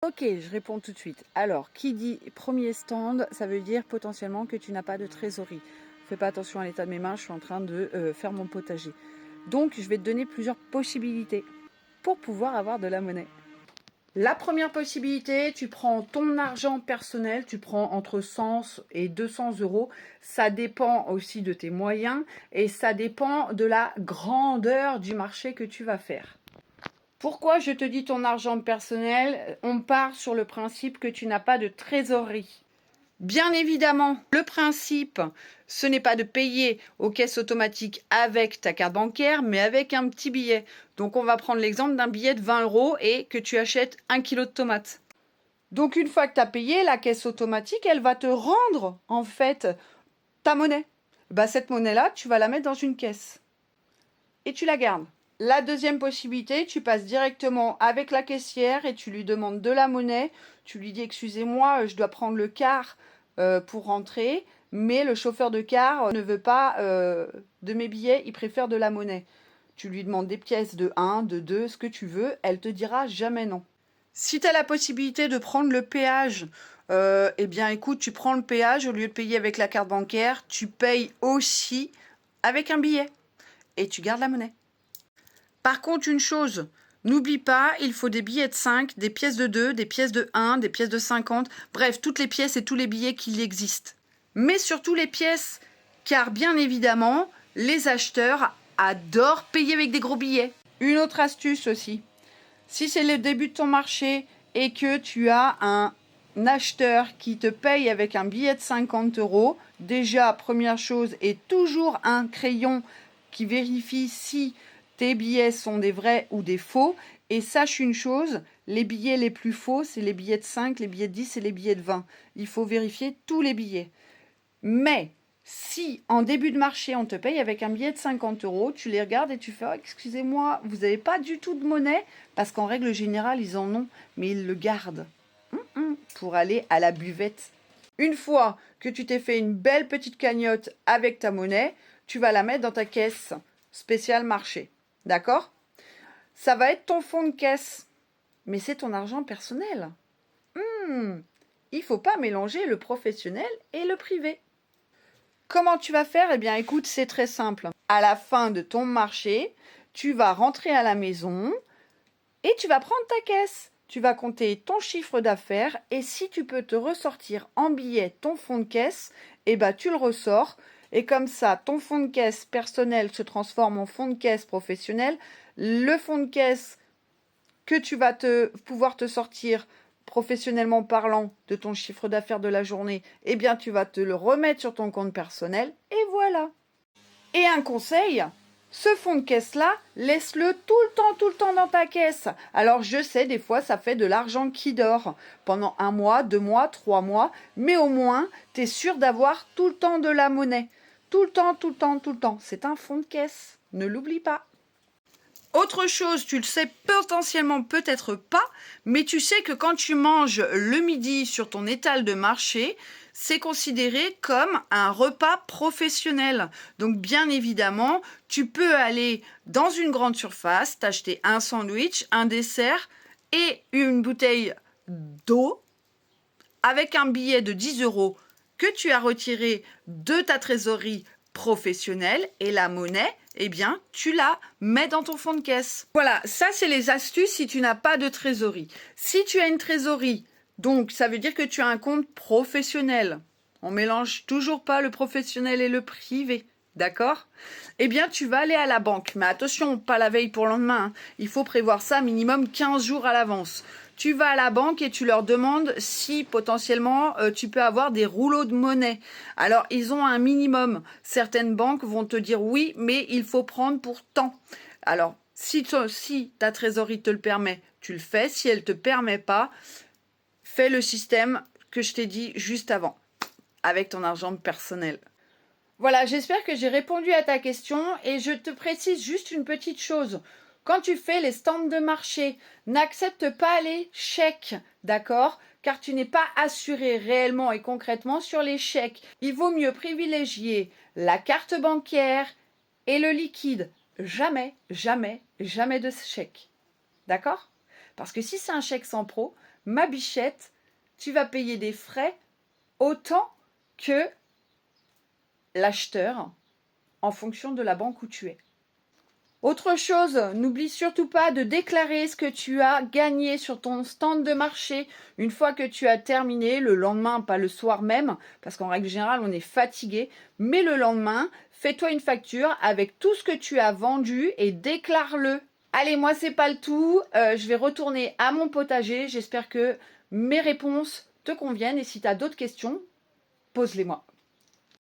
Ok, je réponds tout de suite. Alors, qui dit premier stand, ça veut dire potentiellement que tu n'as pas de trésorerie. Fais pas attention à l'état de mes mains, je suis en train de faire mon potager. Donc, je vais te donner plusieurs possibilités pour pouvoir avoir de la monnaie. La première possibilité, tu prends ton argent personnel, tu prends entre 100 et 200 euros. Ça dépend aussi de tes moyens et ça dépend de la grandeur du marché que tu vas faire. Pourquoi je te dis ton argent personnel? On part sur le principe que tu n'as pas de trésorerie. Bien évidemment, le principe, ce n'est pas de payer aux caisses automatiques avec ta carte bancaire, mais avec un petit billet. Donc, on va prendre l'exemple d'un billet de 20 euros et que tu achètes 1 kilo de tomates. Donc, une fois que tu as payé, la caisse automatique, elle va te rendre, en fait, ta monnaie. Cette monnaie-là, tu vas la mettre dans une caisse. Et tu la gardes. La deuxième possibilité, tu passes directement avec la caissière et tu lui demandes de la monnaie. Tu lui dis, excusez-moi, je dois prendre le car pour rentrer, mais le chauffeur de car ne veut pas de mes billets, il préfère de la monnaie. Tu lui demandes des pièces de 1, de 2, ce que tu veux, elle te dira jamais non. Si tu as la possibilité de prendre le péage, eh bien écoute, tu prends le péage, au lieu de payer avec la carte bancaire, tu payes aussi avec un billet et tu gardes la monnaie. Par contre, une chose, n'oublie pas, il faut des billets de 5, des pièces de 2, des pièces de 1, des pièces de 50, bref, toutes les pièces et tous les billets qui existent. Mais surtout les pièces, car bien évidemment, les acheteurs adorent payer avec des gros billets. Une autre astuce aussi, si c'est le début de ton marché et que tu as un acheteur qui te paye avec un billet de 50 euros, déjà, première chose, est toujours un crayon qui vérifie si tes billets sont des vrais ou des faux. Et sache une chose, les billets les plus faux, c'est les billets de 5, les billets de 10 et les billets de 20. Il faut vérifier tous les billets. Mais si en début de marché, on te paye avec un billet de 50 euros, tu les regardes et tu fais oh, excusez-moi, vous n'avez pas du tout de monnaie, parce qu'en règle générale, ils en ont, mais ils le gardent pour aller à la buvette. Une fois que tu t'es fait une belle petite cagnotte avec ta monnaie, tu vas la mettre dans ta caisse spéciale marché. D'accord? Ça va être ton fonds de caisse, mais c'est ton argent personnel. Il ne faut pas mélanger le professionnel et le privé. Comment tu vas faire? Eh bien, écoute, c'est très simple. À la fin de ton marché, tu vas rentrer à la maison et tu vas prendre ta caisse. Tu vas compter ton chiffre d'affaires et si tu peux te ressortir en billet ton fonds de caisse, eh ben, tu le ressors. Et comme ça, ton fonds de caisse personnel se transforme en fonds de caisse professionnel. Le fonds de caisse que tu vas pouvoir te sortir professionnellement parlant de ton chiffre d'affaires de la journée, eh bien tu vas te le remettre sur ton compte personnel et voilà. Et un conseil, ce fonds de caisse-là, laisse-le tout le temps dans ta caisse. Alors je sais, des fois ça fait de l'argent qui dort pendant 1 mois, 2 mois, 3 mois, mais au moins tu es sûr d'avoir tout le temps de la monnaie. Tout le temps. C'est un fonds de caisse, ne l'oublie pas. Autre chose, tu le sais potentiellement peut-être pas, mais tu sais que quand tu manges le midi sur ton étal de marché, c'est considéré comme un repas professionnel. Donc bien évidemment, tu peux aller dans une grande surface, t'acheter un sandwich, un dessert et une bouteille d'eau avec un billet de 10 euros que tu as retiré de ta trésorerie professionnelle et la monnaie, eh bien, tu la mets dans ton fonds de caisse. Voilà, ça c'est les astuces si tu n'as pas de trésorerie. Si tu as une trésorerie, donc ça veut dire que tu as un compte professionnel. On mélange toujours pas le professionnel et le privé. D'accord? Eh bien, tu vas aller à la banque. Mais attention, pas la veille pour le lendemain. Il faut prévoir ça minimum 15 jours à l'avance. Tu vas à la banque et tu leur demandes si potentiellement tu peux avoir des rouleaux de monnaie. Alors, ils ont un minimum. Certaines banques vont te dire oui, mais il faut prendre pour tant. Alors, si ta trésorerie te le permet, tu le fais. Si elle ne te permet pas, fais le système que je t'ai dit juste avant, avec ton argent personnel. Voilà, j'espère que j'ai répondu à ta question et je te précise juste une petite chose. Quand tu fais les stands de marché, n'accepte pas les chèques, d'accord? Car tu n'es pas assuré réellement et concrètement sur les chèques. Il vaut mieux privilégier la carte bancaire et le liquide. Jamais de chèque. D'accord? Parce que si c'est un chèque sans pro, ma bichette, tu vas payer des frais autant que l'acheteur en fonction de la banque où tu es. Autre chose, n'oublie surtout pas de déclarer ce que tu as gagné sur ton stand de marché une fois que tu as terminé, le lendemain, pas le soir même, parce qu'en règle générale, on est fatigué, mais le lendemain, fais-toi une facture avec tout ce que tu as vendu et déclare-le. Allez, moi, c'est pas le tout. Je vais retourner à mon potager. J'espère que mes réponses te conviennent et si tu as d'autres questions, pose-les-moi.